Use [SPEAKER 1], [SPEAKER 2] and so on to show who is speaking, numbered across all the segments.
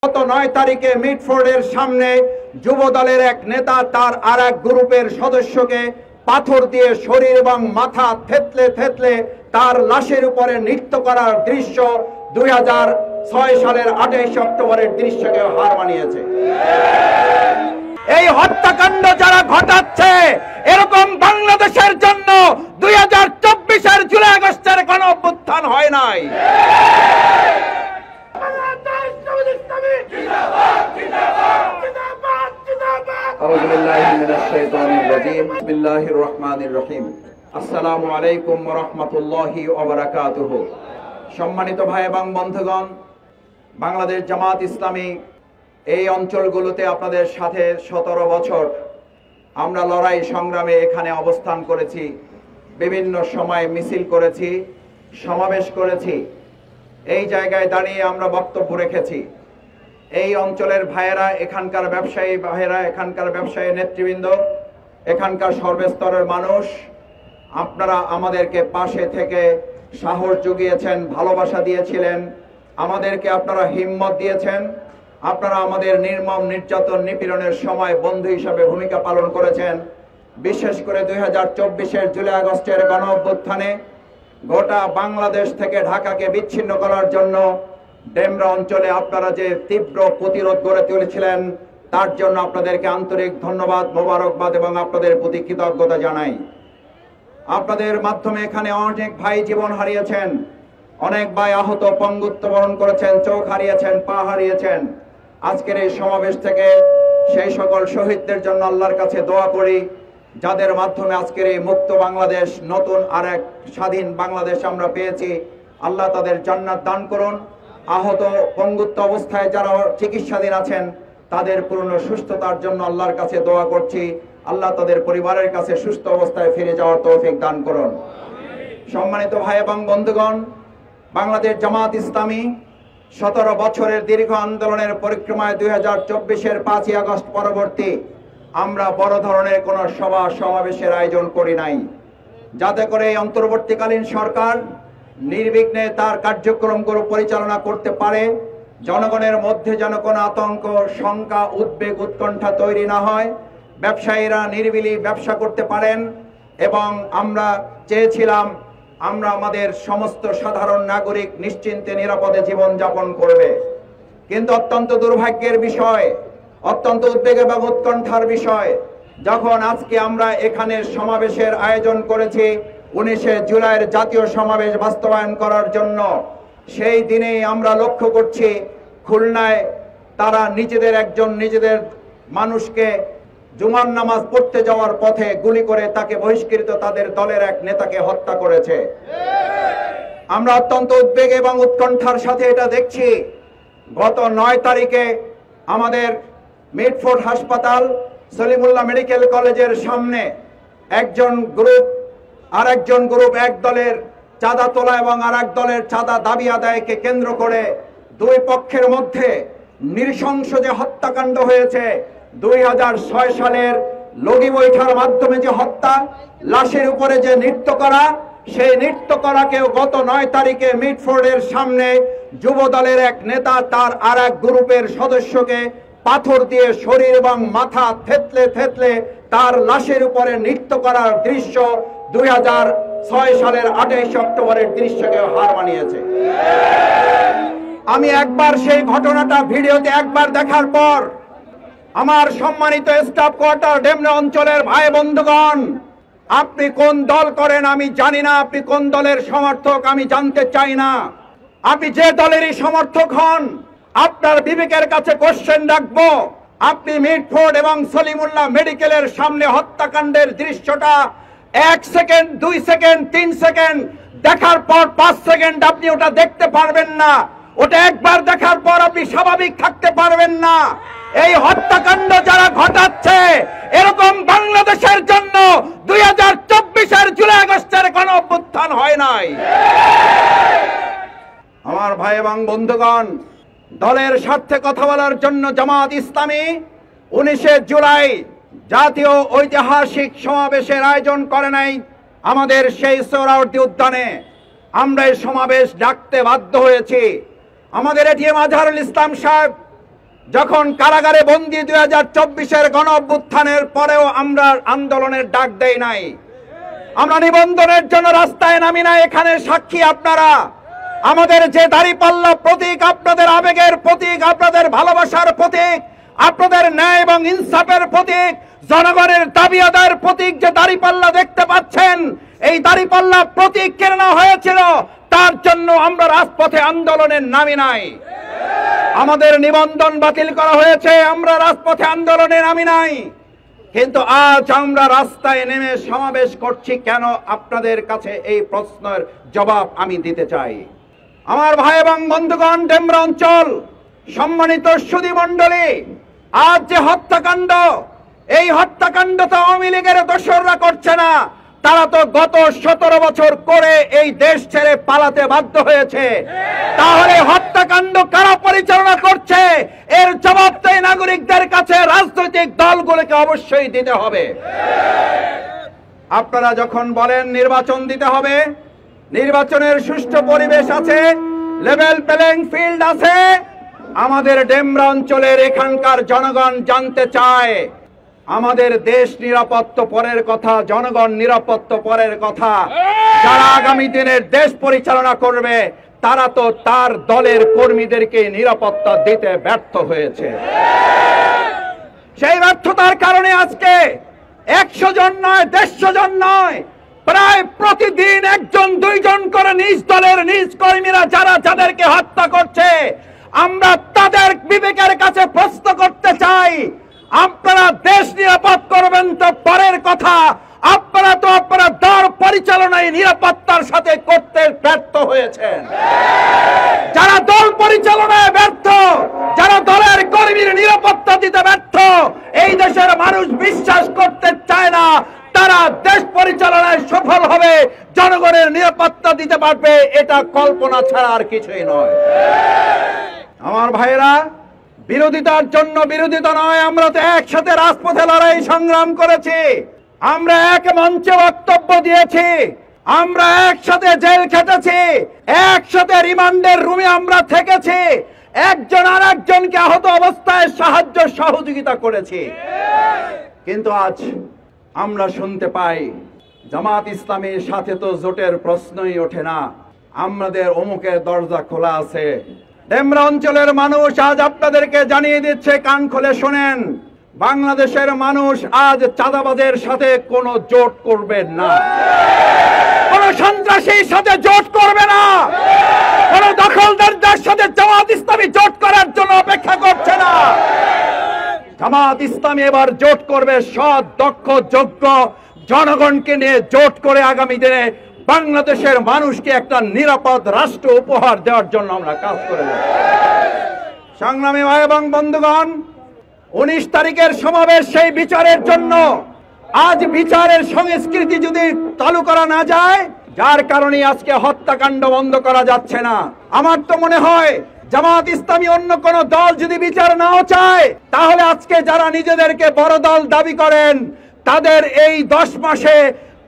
[SPEAKER 1] গত 9 তারিখে মিটফোর্ডের সামনে যুব দলের এক নেতা তার আরেক গ্রুপের সদস্যকে পাথর দিয়ে শরীর এবং মাথা থেতলে থেতলে তার লাশের উপরে নৃত্য করার দৃশ্য 2006 সালের 28 অক্টোবরের দৃশ্যকে হার মানিয়েছে। এই হত্যাকাণ্ড যারা ঘটাচ্ছে এরকম বাংলাদেশের জন্য 2024-এর জুলাই আগস্টের কোনো অভ্যুত্থান হয় নাই। আসসালামু আলাইকুম ওয়া রাহমাতুল্লাহি ওয়া বারাকাতুহু। সম্মানিত ভাই এবং বন্ধুগণ, বাংলাদেশ জামাত ইসলামী এই অঞ্চলগুলোতে আপনাদের সাথে 17 বছর আমরা লড়াই সংগ্রামে এখানে অবস্থান করেছি, বিভিন্ন সময় মিছিল করেছি, সমাবেশ করেছি, এই জায়গায় দাঁড়িয়ে আমরা বক্তব্য রেখেছি। এই অঞ্চলের ভাইয়েরা, এখানকার ব্যবসায়ী ভাইয়েরা, এখানকার ব্যবসায়ী নেতৃবৃন্দ, এখানকার সর্বস্তরের মানুষ, আপনারা আমাদেরকে পাশে থেকে সাহস জুগিয়েছেন, ভালোবাসা দিয়েছিলেন, আমাদেরকে আপনারা হিম্মত দিয়েছেন, আপনারা আমাদের নির্মম নির্যাতন নিপীড়নের সময় বন্ধু হিসাবে ভূমিকা পালন করেছেন। বিশেষ করে 2024-এর জুলাই আগস্টের গণ অভ্যুত্থানে গোটা বাংলাদেশ থেকে ঢাকাকে বিচ্ছিন্ন করার জন্য ডেমরা অঞ্চলে আপনারা যে তীব্র প্রতিরোধ গড়ে তুলেছিলেন, তার জন্য আপনাদেরকে আন্তরিক ধন্যবাদ, মোবারকবাদ এবং আপনাদের প্রতি কৃতজ্ঞতা জানাই। আপনাদের মাধ্যমে এখানে অনেক ভাই জীবন হারিয়েছেন, অনেক ভাই আহত, পঙ্গুত্ব বরণ করেছেন, চোখ হারিয়েছেন, পা হারিয়েছেন। আজকের এই সমাবেশ থেকে সেই সকল শহীদদের জন্য আল্লাহর কাছে দোয়া করি, যাদের মাধ্যমে আজকের এই মুক্ত বাংলাদেশ, নতুন আরেক স্বাধীন বাংলাদেশ আমরা পেয়েছি। আল্লাহ তাদের জান্নাত দান করুন। আহত, পঙ্গুত্ব অবস্থায় যারা চিকিৎসাধীন আছেন তাদের পূর্ণ সুস্থতার জন্য আল্লাহর কাছে দোয়া করছি। আল্লাহ তাদের পরিবারের কাছে সুস্থ অবস্থায় ফিরে যাওয়ার তৌফিক দান করুন। সম্মানিত ভাই এবং বন্ধুগণ, বাংলাদেশ জামাত ইসলামী 17 বছরের দীর্ঘ আন্দোলনের পরিক্রমায় 2024-এর 5ই আগস্ট পরবর্তী আমরা বড় ধরনের কোনো সভা সমাবেশের আয়োজন করি নাই, যাতে করে এই অন্তর্বর্তীকালীন সরকার নির্বিঘ্নে তার কার্যক্রমগুলো পরিচালনা করতে পারে, জনগণের মধ্যে যেন কোনো আতঙ্ক, শঙ্কা, উদ্বেগ, উৎকণ্ঠা তৈরি না হয়, ব্যবসায়ীরা নিরিবিলি ব্যবসা করতে পারেন। এবং আমরা চেয়েছিলাম আমরা আমাদের সমস্ত সাধারণ নাগরিক নিশ্চিন্তে নিরাপদে জীবন যাপন করবে। কিন্তু অত্যন্ত দুর্ভাগ্যের বিষয়, অত্যন্ত উদ্বেগ এবং উৎকণ্ঠার বিষয়, যখন আজকে আমরা এখানে সমাবেশের আয়োজন করেছি 19শে জুলাইয়ের জাতীয় সমাবেশ বাস্তবায়ন করার জন্য, সেই দিনেই আমরা লক্ষ্য করছি খুলনায় তারা নিজেদের মানুষকে জুমার নামাজ পড়তে যাওয়ার পথে গুলি করে তাকে বহিষ্কৃত তাদের দলের এক নেতাকে হত্যা করেছে। আমরা অত্যন্ত উদ্বেগ এবং উৎকণ্ঠার সাথে এটা দেখছি। গত 9 তারিখে আমাদের মিটফোর্ড হাসপাতাল, সলিমুল্লাহ মেডিকেল কলেজের সামনে একজন গ্রুপ আরেকজন গ্রুপ, এক দলের চাঁদা তোলা এবং আরেক দলের চাঁদা দাবি আদায়কে কেন্দ্র করে দুই পক্ষের মধ্যে নৃশংস যে হত্যাকাণ্ড হয়েছে, 2006 সালের লগি বৈঠার মাধ্যমে যে হত্যা, লাশের উপরে যে নৃত্য করা, সেই নৃত্য করাকেও গত 9 তারিখে মিটফোর্ডের সামনে যুব দলের এক নেতা তার আরেক গ্রুপের সদস্যকে পাথর দিয়ে শরীর এবং মাথা থেতলে থেতলে তার লাশের উপরে নৃত্য করার দৃশ্য 2006 সালের 28 অক্টোবরের দৃশ্যকে হার মানিয়েছে। আমি একবার সেই ঘটনাটা ভিডিওতে একবার দেখার পর আমার সম্মানিত স্টাফ কোয়ার্টার ডেমরা অঞ্চলের ভাই বন্ধুগণ, আপনি কোন দল করেন আমি জানি না, আপনি কোন দলের সমর্থক আমি জানতে চাই না, আপনি যে দলেরই সমর্থক হন আপনার বিবেকের কাছে কোশ্চেন রাখবো। আপনি মিটফোর্ড এবং সলিমুল্লাহ মেডিকেলের সামনে হত্যাকাণ্ডের দৃশ্যটা 1 সেকেন্ড, 2 সেকেন্ড, 3 সেকেন্ড দেখার পর 5 সেকেন্ড আপনি ওটা দেখতে পারবেন না। ওটা একবার দেখার পর আপনি স্বাভাবিক থাকতে পারবেন না। এই হত্যাকাণ্ড যারা ঘটাচ্ছে এরকম বাংলাদেশের জন্য 2024-এর জুলাই আগস্টের কোনো অভ্যুত্থান হয় নাই। আমার ভাই এবং বন্ধুগণ, দলের স্বার্থে কথা বলার জন্য জামাত ইসলামী 19শে জুলাই জাতীয় ঐতিহাসিক সমাবেশের আয়োজন করে নাই আমাদের সেই সোহরাওয়ার্দী উদ্যানে। আমরা এই সমাবেশ ডাকতে বাধ্য হয়েছি। আমাদের এটিএম আজহারুল ইসলাম সাহেব যখন কারাগারে বন্দী 2024-এর গণ অভ্যুত্থানের পরেও আমরা আন্দোলনের ডাক দেই নাই, আমরা নিবন্ধনের জন্য রাস্তায় নামি নাই। এখানে সাক্ষী আপনারা। আমাদের যে দাঁড়িপাল্লা প্রতীক, আপনাদের আবেগের প্রতীক, আপনাদের ভালোবাসার প্রতীক, আপনাদের ন্যায় এবং ইনসাফের প্রতীক, জনগণের দাবি আদায়ের প্রতীক যে দাঁড়িপাল্লা দেখতে পাচ্ছেন, এই দাঁড়িপাল্লা প্রতীক কেড়ে নেওয়া হয়েছিল, তার জন্য আমরা রাজপথে আন্দোলনে নামি নাই। আমাদের নিবন্ধন বাতিল করা হয়েছে, আমরা রাজপথে আন্দোলনে নামি নাই। কিন্তু আজ আমরা রাস্তায় নেমে সমাবেশ করছি কেন? আপনাদের কাছে এই প্রশ্নের জবাব আমি দিতে চাই। আমার ভাই এবং বন্ধুগণ, ডেমরা অঞ্চল, সম্মানিত সুধী মণ্ডলী, আজ যে হত্যাকাণ্ড, এই হত্যাকাণ্ড তো আওয়ামী লীগের দোসররা করছে না, তারা তো গত 17 বছর করে এই দেশ ছেড়ে পালাতে বাধ্য হয়েছে। তাহলে হত্যাকাণ্ড কারা পরিচালনা করছে? এর জবাব তো এই নাগরিকদের কাছে রাজনৈতিক দলগুলোকে অবশ্যই দিতে হবে। আপনারা যখন বলেন নির্বাচন দিতে হবে, নির্বাচনের সুষ্ঠু পরিবেশ আছে, লেভেল প্লেইং ফিল্ড আছে, আমাদের ডেমরা অঞ্চলের এখানকার জনগণ জানতে চায় আমাদের দেশ নিরাপত্ত পরের কথা, জনগণ নিরাপত্ত পরের কথা। যারা আগামী দিনের দেশ পরিচালনা করবে তারা তো তার দলের কর্মীদেরকে নিরাপত্তা দিতে ব্যর্থ হয়েছে। সেই ব্যর্থতার কারণে আজকে 100 জন নয়, 150 জন নয়, প্রায় প্রতিদিন 1 জন 2 জন করে নিজ দলের নিজ কর্মীরা যারা যাদেরকে হত্যা করছে, আমরা তাদের বিবেকের কাছে প্রশ্ন করতে চাই, আপনারা দেশ নিরাপদ করবেন তো পরের কথা, আপনারা তো আপনারা দল পরিচালনায় নিরাপত্তার সাথে করতে ব্যর্থ হয়েছেন। যারা দল পরিচালনায় ব্যর্থ, যারা দলের কর্মীর নিরাপত্তা দিতে ব্যর্থ, এই দেশের মানুষ বিশ্বাস করতে চায় না তারা দেশ পরিচালনায় সফল হবে, জনগণের নিরাপত্তা দিতে পারবে। এটা কল্পনা ছাড়া আর কিছুই নয়। আমার ভাইরা, বিরোধিতার জন্য বিরোধিতা নয়, আমরা তো একসাথে রাজপথে লড়াই সংগ্রাম করেছি, আমরা এক মঞ্চে বক্তব্য দিয়েছি, আমরা একসাথে জেল খেটেছি, একসাথে রিমান্ডের রুমে আমরা থেকেছি, একজন আর একজনকে আহত অবস্থায় সাহায্য সহযোগিতা করেছি। কিন্তু আজ আমরা শুনতে পাই জামাত ইসলামীর সাথে তো জোটের প্রশ্নই ওঠে না, আমাদের অমুকের দরজা খোলা আছে। ডেমরা অঞ্চলের মানুষ আজ আপনাদেরকে জানিয়ে দিচ্ছে, কান খুলে শোনেন, বাংলাদেশের মানুষ আজ চাঁদাবাজের সাথে কোনো জোট করবে না, কোন সন্ত্রাসীর সাথে জোট করবে না, কোন দখলদারদের সাথে জামাত ইসলামী জোট করার জন্য অপেক্ষা করছে না। জামাত ইসলামী এবার জোট করবে সৎ, দক্ষ, যোগ্য জনগণকে নিয়ে জোট করে আগামী দিনে বাংলাদেশের মানুষকে একটা নিরাপদ রাষ্ট্র উপহার দেওয়ার জন্য আমরা কাজ করে যাব। সংগ্রামী ভাই এবং বন্ধুগণ, 19 তারিখের সমাবেশ সেই বিচারের জন্য। আজ বিচারের সংস্কৃতি যদি চালু করা না যায়, যার কারণে আজকে হত্যাকাণ্ড বন্ধ করা যাচ্ছে না। আমার তো মনে হয় জামাত ইসলামী অন্য কোন দল যদি বিচার নাও চায়, তাহলে আজকে যারা নিজেদেরকে বড় দল দাবি করেন, তাদের এই 10 মাসে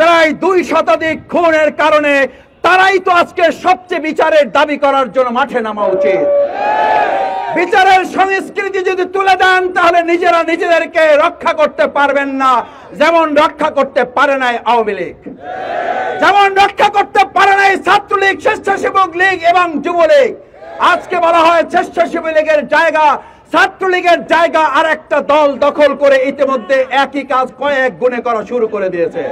[SPEAKER 1] প্রায় 2 শতাধিক খুনের কারণে তারাই তো আজকে সবচেয়ে বিচারের দাবি করার জন্য মাঠে নামা উচিত। বিচারের সংস্কৃতি যদি তুলে দেন, তাহলে নিজেরা নিজেদেরকে রক্ষা করতে পারবেন না, যেমন রক্ষা করতে পারে নাই আওয়ামী লীগ, যেমন রক্ষা করতে পারে নাই ছাত্রলীগ, স্বেচ্ছাসেবক লীগ এবং যুবলীগ। আজকে বলা হয় স্বেচ্ছাসেবক লীগের জায়গা, ছাত্রলীগের জায়গা আর একটা দল দখল করে ইতিমধ্যে একই কাজ কয়েক গুণে করা শুরু করে দিয়েছে।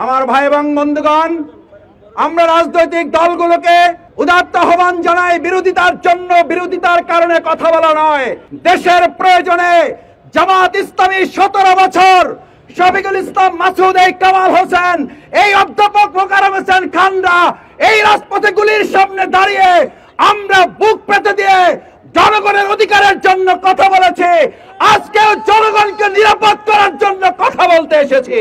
[SPEAKER 1] আমার ভাই এবং বন্ধুগণ, আমরা রাজনৈতিক দলগুলোকে উদাত্ত আহ্বান জানাই, বিরোধিতার জন্য বিরোধিতার কারণে কথা বলা নয়। দেশের প্রয়োজনে জামাত ইসলামী 17 বছর, শফিকুল ইসলাম মাসুদ, এই কামাল হোসেন, এই অধ্যাপক মোকাররম হোসেন খানরা এই রাজপথে গুলির সামনে দাঁড়িয়ে আমরা বুক পেতে দিয়ে জনগণের অধিকারের জন্য কথা বলেছে। আজকেও জনগণকে নিরাপদ করার জন্য কথা বলতে এসেছি।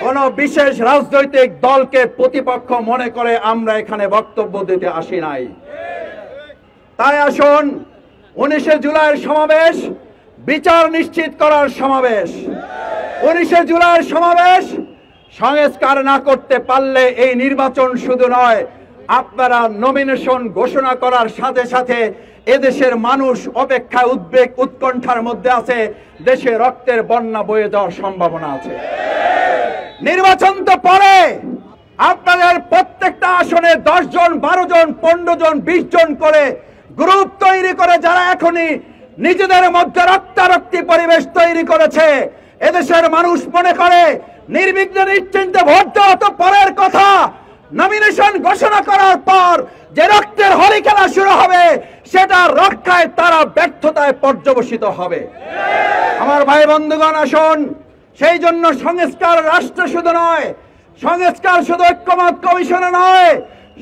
[SPEAKER 1] কোন বিশেষ রাজনৈতিক দলকে প্রতিপক্ষ মনে করে আমরা এখানে বক্তব্য দিতে আসি নাই। তাই আসুন, 19 জুলাইয়ের সমাবেশ বিচার নিশ্চিত করার সমাবেশ। 19 জুলাইয়ের সমাবেশ সংস্কার না করতে পারলে এই নির্বাচন শুধু নয়, আপনারা নমিনেশন ঘোষণা করার সাথে সাথে এদেশের মানুষ অপেক্ষা, উদ্বেগ, উৎকণ্ঠার মধ্যে আছে। দেশে রক্তের বন্যা বয়ে যাওয়ার সম্ভাবনা আছে। নির্বাচন তো পরে, আপনাদের প্রত্যেকটা আসনে 10 জন, 12 জন, 15 জন, 20 জন করে গ্রুপ তৈরি করে যারা এখনই নিজেদের মধ্যে রক্তারক্তি পরিবেশ তৈরি করেছে, এদেশের মানুষ মনে করে নির্বিঘ্নে নিশ্চিন্তে ভোট দেওয়া তো পরের কথা, নমিনেশন ঘোষণা করার পর যে রক্তের হোলি খেলা শুরু হবে সেটা রক্ষায় তারা ব্যর্থতায় পর্যবসিত হবে। আমার ভাই বন্ধুগণ, আসুন সেই জন্য সংস্কার রাষ্ট্র শুধু নয়, সংস্কার শুধু ঐক্যমত কমিশনে নয়,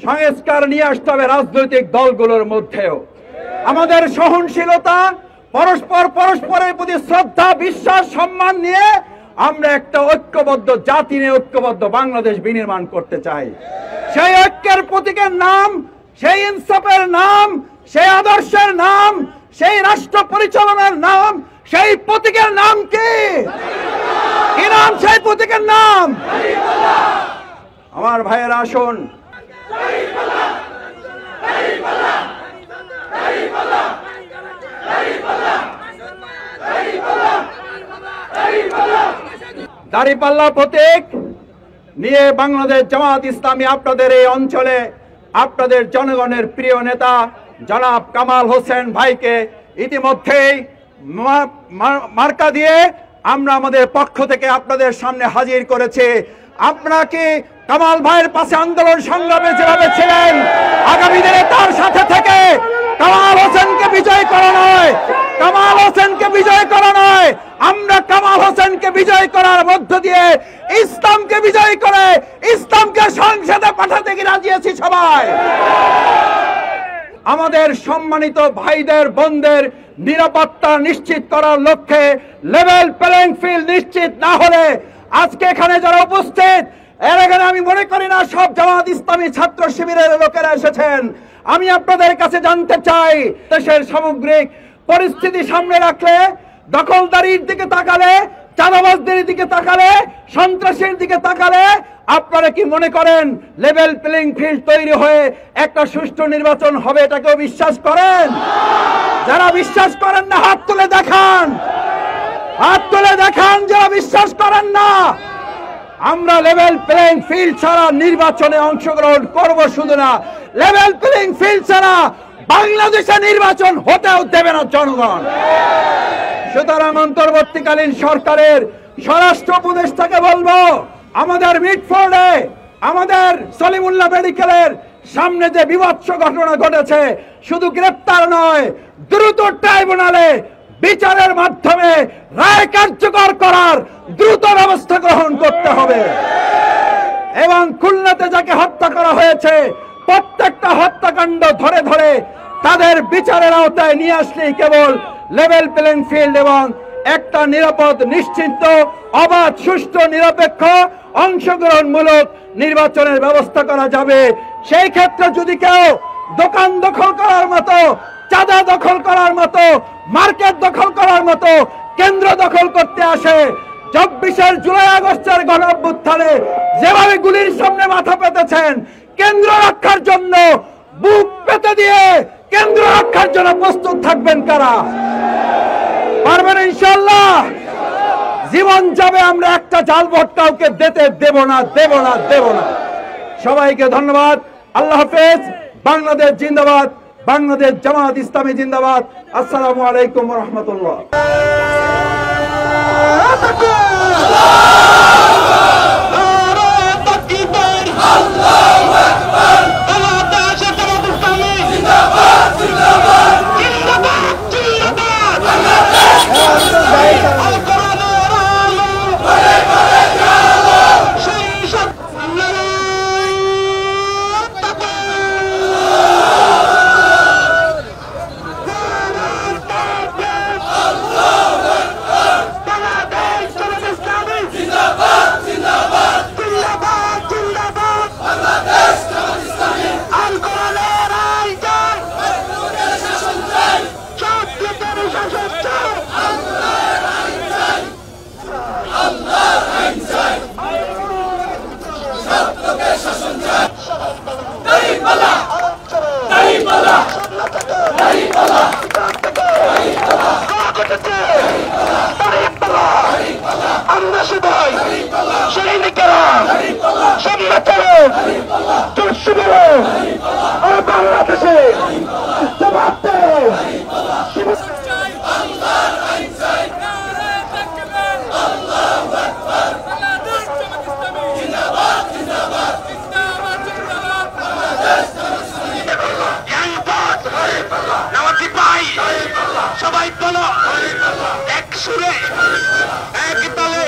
[SPEAKER 1] সংস্কার নিয়ে আসতে হবে রাজনৈতিক দলগুলোর মধ্যেও। আমাদের সহনশীলতা, পরস্পরের প্রতি শ্রদ্ধা, বিশ্বাস, সম্মান নিয়ে আমরা একটা ঐক্যবদ্ধ জাতি নিয়ে ঐক্যবদ্ধ বাংলাদেশ বিনির্মাণ করতে চাই। সেই ঐক্যের প্রতীকের নাম, সেই ইনসাফের নাম, সেই আদর্শের নাম, সেই রাষ্ট্র পরিচালনার নাম, সেই প্রতীকের নাম কি? কি নাম সেই প্রতীকের নাম? আমার ভাইয়েরা আসুন, দাঁড়িপাল্লা প্রতীক নিয়ে বাংলাদেশ জামাত ইসলামী আপনাদের এই অঞ্চলে আপনাদের জনগণের প্রিয় নেতা জনাব কামাল হোসেন ভাইকে ইতিমধ্যেই মার্কা দিয়ে আমরা আমাদের পক্ষ থেকে আপনাদের সামনে হাজির করেছি। আপনাকে কামাল ভাইয়ের পাশে আন্দোলন সংগ্রামে যেভাবে ছিলেন, আগামী দিনে তার সাথে থেকে কামাল হোসেনকে বিজয় করা নয়, কামাল হোসেনকে বিজয় করা নয়, আমরা কামাল হোসেনকে বিজয় করার মধ্য দিয়ে ইসলামকে বিজয় করে ইসলামকে সংসদে পাঠাতে কি রাজি আছি সবাই। আমাদের সম্মানিত ভাইদের বোনদের নিরাপত্তা নিশ্চিত করার লক্ষ্যে লেভেল প্লেইং ফিল্ড নিশ্চিত না হলে আজকে এখানে যারা উপস্থিত, এর আগে আমি মনে করি না সব জামাত ইসলামী ছাত্র শিবিরের লোকেরা এসেছেন। আমি আপনাদের কাছে জানতে চাই, দেশের সামগ্রিক পরিস্থিতি সামনে রাখলে, দখলদারির দিকে তাকালে, চাঁদাবাজদের দিকে তাকালে, সন্ত্রাসের দিকে তাকালে আপনারা কি মনে করেন লেভেল প্লেইং ফিল্ড তৈরি হয়ে একটা সুষ্ঠু নির্বাচন হবে? এটাকেও বিশ্বাস করেন? যারা বিশ্বাস করেন না হাত তুলে দেখান, হাত তুলে দেখান যারা বিশ্বাস করেন না। আমরা লেভেল প্লেইং ফিল্ড ছাড়া নির্বাচনে অংশগ্রহণ করব শুধু না, লেভেল প্লেইং ফিল্ড ছাড়া বাংলাদেশে নির্বাচন হতেও দেবে না জনগণ। সুতরাং অন্তর্বর্তীকালীন সরকারের স্বরাষ্ট্র উপদেষ্টাকে বলবো, আমাদের মিটফোর্ডে আমাদের সলিমুল্লাহ মেডিকেলের সামনে যে বিভৎস ঘটনা ঘটেছে, শুধু গ্রেপ্তার নয়, দ্রুত ট্রাইব্যুনালে বিচারের মাধ্যমে রায় কার্যকর করার দ্রুত ব্যবস্থা গ্রহণ করতে হবে। এবং খুলনাতে যাকে হত্যা করা হয়েছে, প্রত্যেকটা হত্যাকাণ্ড ধরে ধরে তাদের বিচারের আওতায় নিয়ে আসলেই কেবল লেভেল প্লেইং ফিল্ড এবং একটা নিরাপদ, নিশ্চিন্ত, অবাধ, সুষ্ঠু, নিরপেক্ষ, অংশগ্রহণমূলক নির্বাচনের ব্যবস্থা করা যাবে। সেই ক্ষেত্রে যদি কেউ দোকান দখল করার মতো, চাঁদা দখল করার মতো, মার্কেট দখল করার মতো কেন্দ্র দখল করতে আসে, 24 জুলাই আগস্টের গণ অভ্যুত্থানে যেভাবে গুলির সামনে মাথা পেতেছেন, কেন্দ্র রক্ষার জন্য বুক পেতে দিয়ে কেন্দ্র রক্ষার জন্য প্রস্তুত থাকবেন কারা? পারবেন ইনশাআল্লাহ? জীবন যাবে, আমরা একটা জাল ভোট কাউকে দিতে দেব না, দেব না, দেব না। সবাইকে ধন্যবাদ। আল্লাহ হাফেজ। বাংলাদেশ জিন্দাবাদ, বাংলাদেশ জামাত ইসলামী জিন্দাবাদ। আসসালামু আলাইকুম ওয়া রাহমাতুল্লাহ।
[SPEAKER 2] জিন্দাবাদ। চুষিগুলো বাংলাদেশে জবাব দেও। সবাই বলো এক সুরে এক তালে